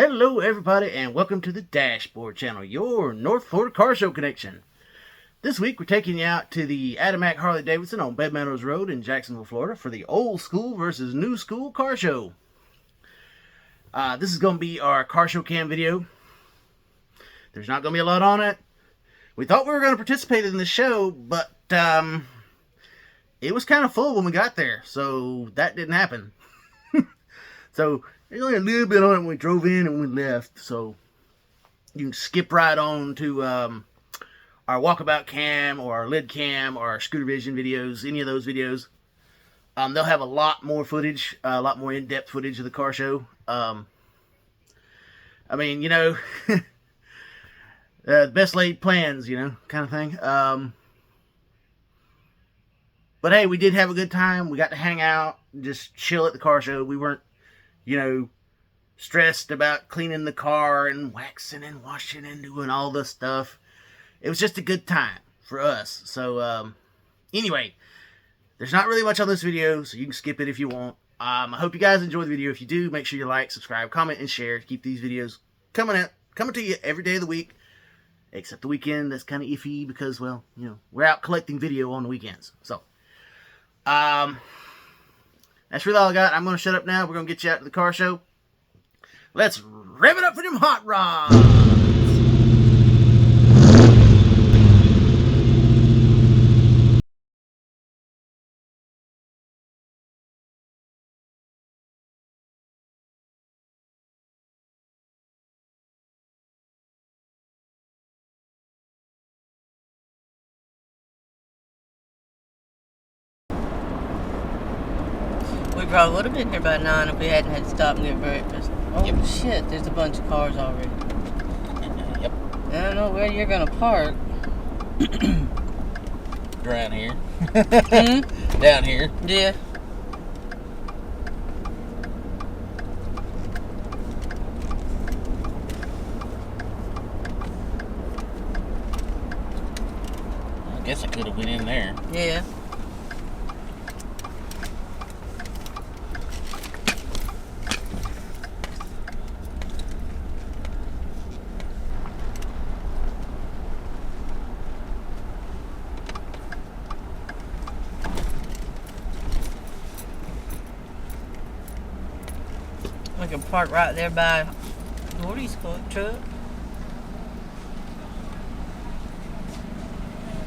Hello everybody and welcome to the Dashboard Channel, your North Florida car show connection. This week we're taking you out to the Adamec Harley Davidson on Baymeadows Road in Jacksonville, Florida for the old school versus new school car show. This is going to be our car show cam video. There's not going to be a lot on it. We thought we were going to participate in the show, but it was kind of full when we got there, so that didn't happen. So there's only a little bit on it when we drove in and when we left, so you can skip right on to our walkabout cam or our lid cam or our scooter vision videos, any of those videos. They'll have a lot more footage, a lot more in-depth footage of the car show. I mean, you know, the best laid plans, you know, kind of thing. But hey, we did have a good time. We got to hang out, just chill at the car show. We weren't, you know, stressed about cleaning the car and waxing and washing and doing all this stuff. It was just a good time for us. So, anyway, there's not really much on this video, so you can skip it if you want. I hope you guys enjoy the video. If you do, make sure you like, subscribe, comment, and share to keep these videos coming to you every day of the week, except the weekend. That's kind of iffy because, well, you know, we're out collecting video on the weekends. So, that's really all I got. I'm going to shut up now. We're going to get you out to the car show. Let's rev it up for them hot rods. We probably would have been here by 9 if we hadn't had to stop and get breakfast. Oh, Yep. shit, there's a bunch of cars already. Yep. I don't know where you're going to park. Around here. Hmm? Down here. Yeah. I guess I could have went in there. Yeah. We can park right there by Dory's truck.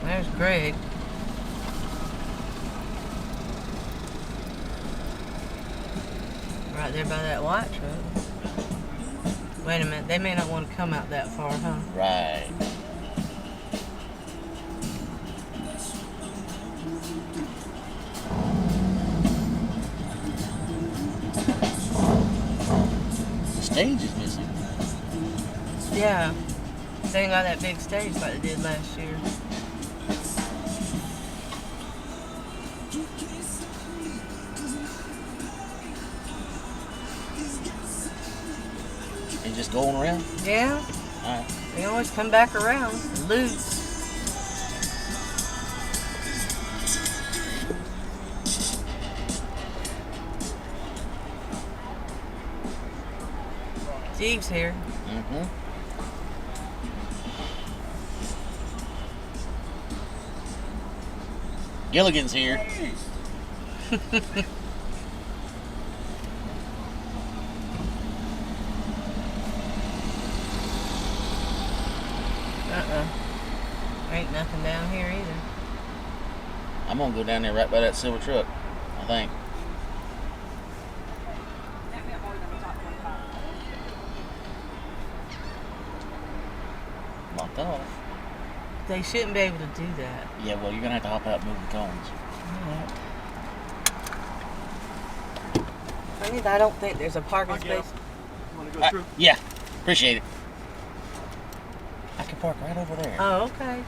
There's Greg. Right there by that white truck. Wait a minute, they may not want to come out that far, huh? Right. The stage is missing. Yeah. They ain't got that big stage like they did last year. And just going around? Yeah. Alright. They always come back around. Loose. Steve's here. Mm-hmm. Gilligan's here. Ain't nothing down here either. I'm gonna go down there right by that silver truck, I think. Locked off. They shouldn't be able to do that. Yeah, well, you're gonna have to hop out and move the cones. Alright. I don't think there's a parking space. You want to go through? Yeah, appreciate it. I can park right over there. Oh, okay.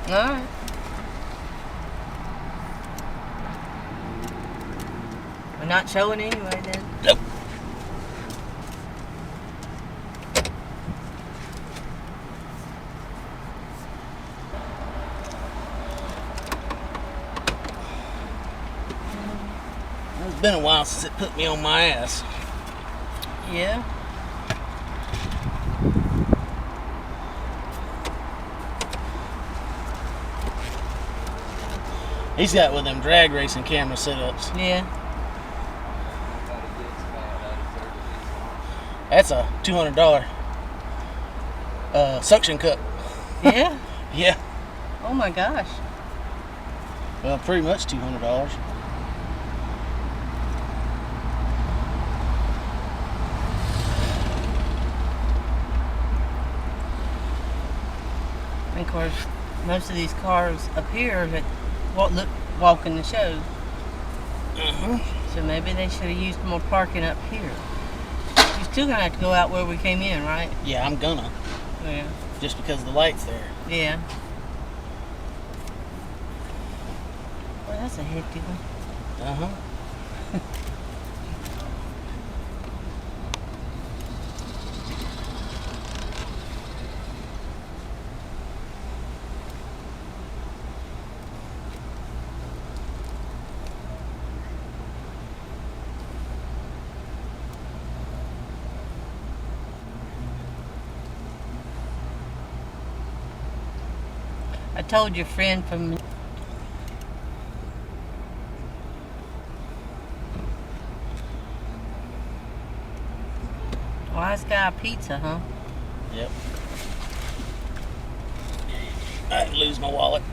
Alright. We're not showing anyway then. Nope. been a while since it put me on my ass. Yeah. He's got one of them drag racing camera setups. Yeah. That's a $200 suction cup. Yeah. Yeah. Oh my gosh. Well, pretty much $200. And of course, most of these cars up here that walk in the show. So maybe they should have used more parking up here. You're still gonna have to go out where we came in, right? Yeah, I'm gonna. Yeah. Just because the light's there. Yeah. Well, that's a hefty one. I told your friend from Wise Guy Pizza, huh? Yep. I didn't lose my wallet.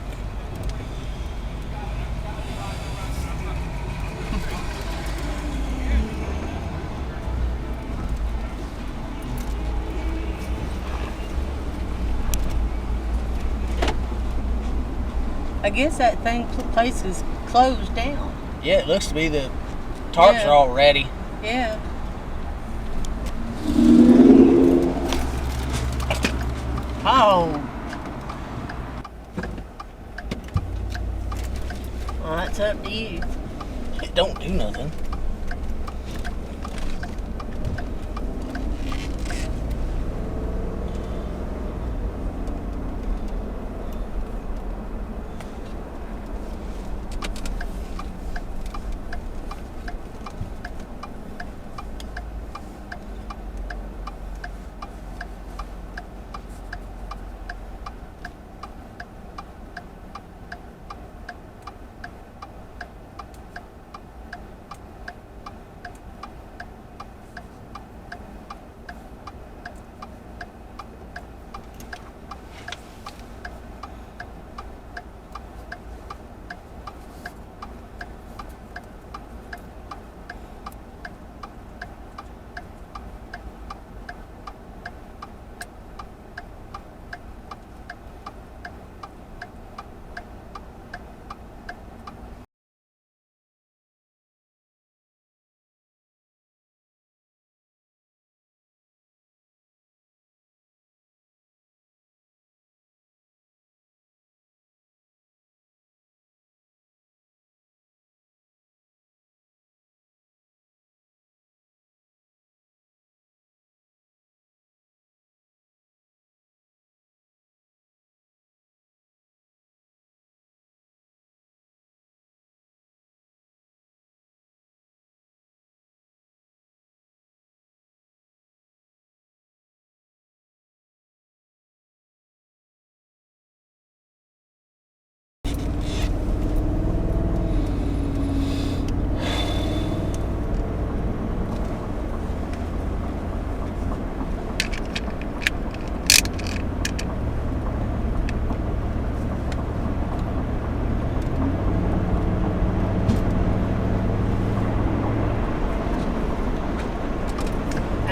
I guess that place is closed down. Yeah, it looks to be the tarps are all ready. Yeah. Oh. Well, that's up to you. It don't do nothing.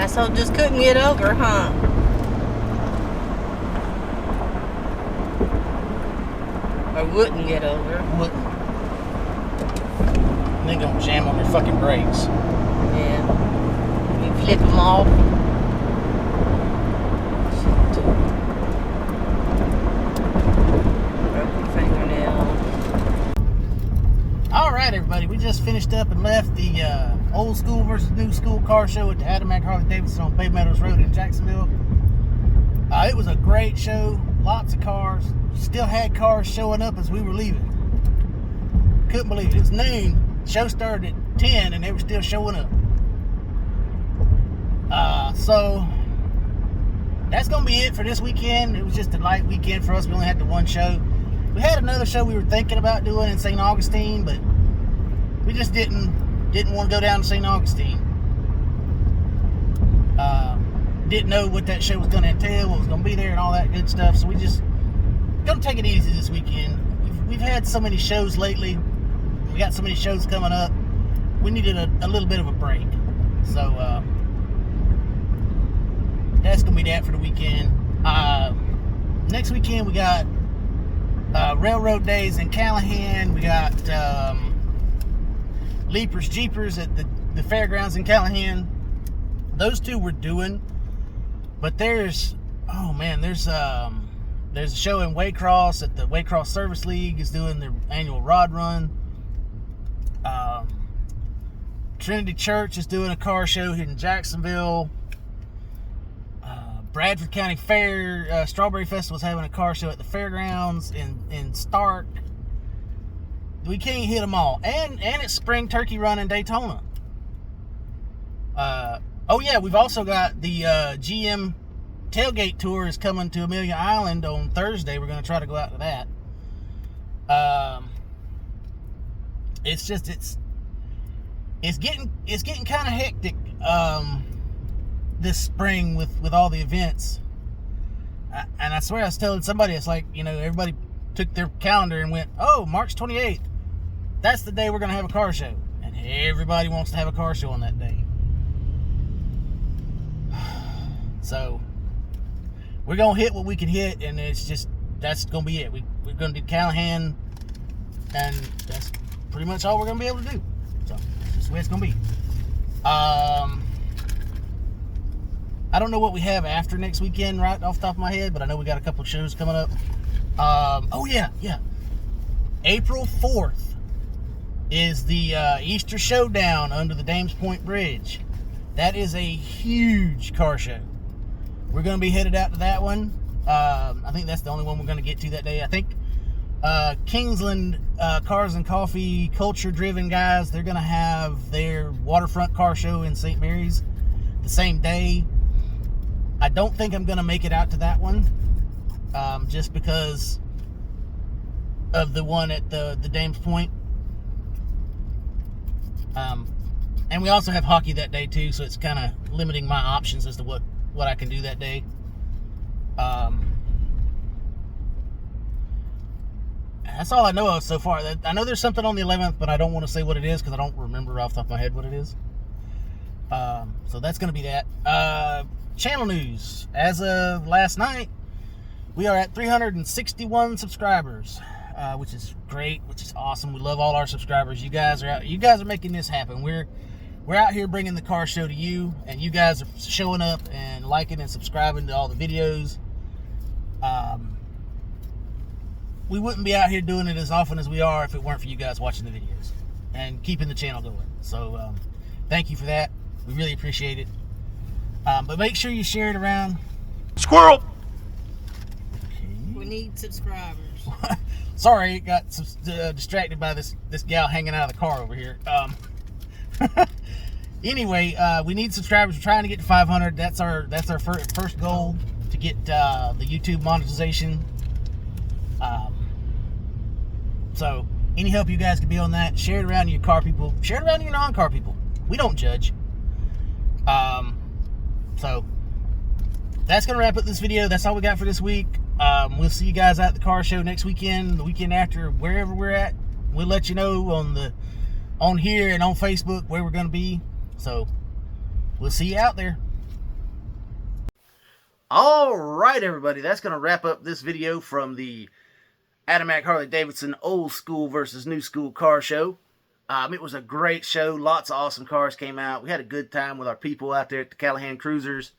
So just couldn't get over, huh? Or wouldn't get over. Wouldn't. They gonna jam on their fucking brakes. Yeah. You flip them off. Broken fingernail. Alright, everybody. We just finished up and left the old school versus new school car show at the Adamec Harley Davidson on Baymeadows Road in Jacksonville. It was a great show. Lots of cars. Still had cars showing up as we were leaving. Couldn't believe it. It was noon. Show started at 10 and they were still showing up. So that's gonna be it for this weekend. It was just a light weekend for us. We only had the one show. We had another show we were thinking about doing in St. Augustine, but we just didn't want to go down to St. Augustine. Didn't know what that show was going to entail, what was going to be there, and all that good stuff. So we just gonna take it easy this weekend. We've had so many shows lately. We got so many shows coming up. We needed a little bit of a break. So that's gonna be that for the weekend. Next weekend we got Railroad Days in Callahan. We got Leepers Jeepers at the fairgrounds in Callahan. Those two we're doing, but there's a show in Waycross at the Waycross Service League is doing their annual rod run. Trinity Church is doing a car show here in Jacksonville. Bradford County Fair Strawberry Festival is having a car show at the fairgrounds in Stark. We can't hit them all. And it's Spring Turkey Run in Daytona. Oh yeah, we've also got the GM Tailgate Tour is coming to Amelia Island on Thursday. We're going to try to go out to that. It's getting kind of hectic this spring with all the events. And I swear I was telling somebody, it's like, everybody took their calendar and went, oh, March 28th. That's the day we're going to have a car show. And everybody wants to have a car show on that day. So we're going to hit what we can hit, and that's going to be it. We're going to do Callahan, and that's pretty much all we're going to be able to do. So that's just the way it's going to be. I don't know what we have after next weekend right off the top of my head, but I know we got a couple of shows coming up. Oh yeah. April 4th is the Easter Showdown under the Dames Point Bridge. That is a huge car show. We're going to be headed out to that one. I think that's the only one we're going to get to that day. I think Kingsland Cars and Coffee Culture Driven guys, they're going to have their waterfront car show in St. Mary's the same day. I don't think I'm going to make it out to that one, just because of the one at the Dames Point. And we also have hockey that day too, so it's kind of limiting my options as to what I can do that day. That's all I know of so far. I know there's something on the 11th, but I don't want to say what it is because I don't remember off the top of my head what it is. So that's going to be that. Channel news. As of last night, we are at 361 subscribers, which is great, which is awesome. We love all our subscribers. You guys are making this happen. We're out here bringing the car show to you, and you guys are showing up and liking and subscribing to all the videos. We wouldn't be out here doing it as often as we are if it weren't for you guys watching the videos and keeping the channel going. So thank you for that. We really appreciate it. But make sure you share it around. Squirrel! Okay. We need subscribers. Sorry, got distracted by this gal hanging out of the car over here. Anyway, we need subscribers. We're trying to get to 500. That's our first goal, to get the YouTube monetization. So any help you guys can be on that, share it around to your car people. Share it around to your non-car people. We don't judge. So that's going to wrap up this video. That's all we got for this week. We'll see you guys at the car show next weekend, the weekend after, wherever we're at. We'll let you know on here and on Facebook where we're going to be. So we'll see you out there. All right, everybody. That's going to wrap up this video from the Adamec Harley Davidson old school versus new school car show. It was a great show. Lots of awesome cars came out. We had a good time with our people out there at the Callahan Cruisers.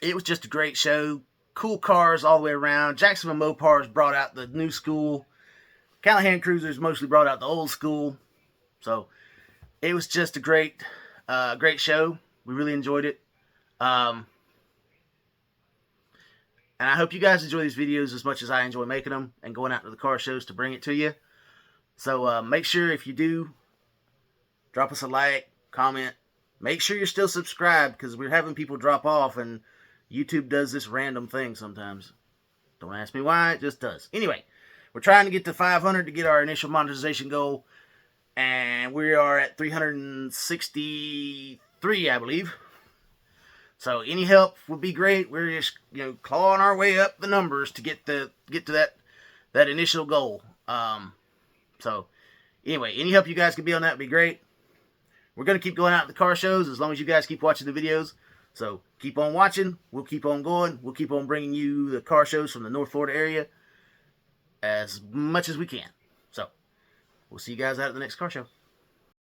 It was just a great show. Cool cars all the way around. Jacksonville Mopars brought out the new school. Callahan Cruisers mostly brought out the old school. So it was just a great show. We really enjoyed it. And I hope you guys enjoy these videos as much as I enjoy making them and going out to the car shows to bring it to you. So make sure if you do, drop us a like, comment. Make sure you're still subscribed because we're having people drop off and YouTube does this random thing sometimes. Don't ask me why, it just does. Anyway, we're trying to get to 500 to get our initial monetization goal. And we are at 363, I believe. So any help would be great. We're just clawing our way up the numbers to get to that initial goal. So anyway, any help you guys can be on that would be great. We're going to keep going out to the car shows as long as you guys keep watching the videos. So keep on watching. We'll keep on going. We'll keep on bringing you the car shows from the North Florida area as much as we can. So we'll see you guys out at the next car show.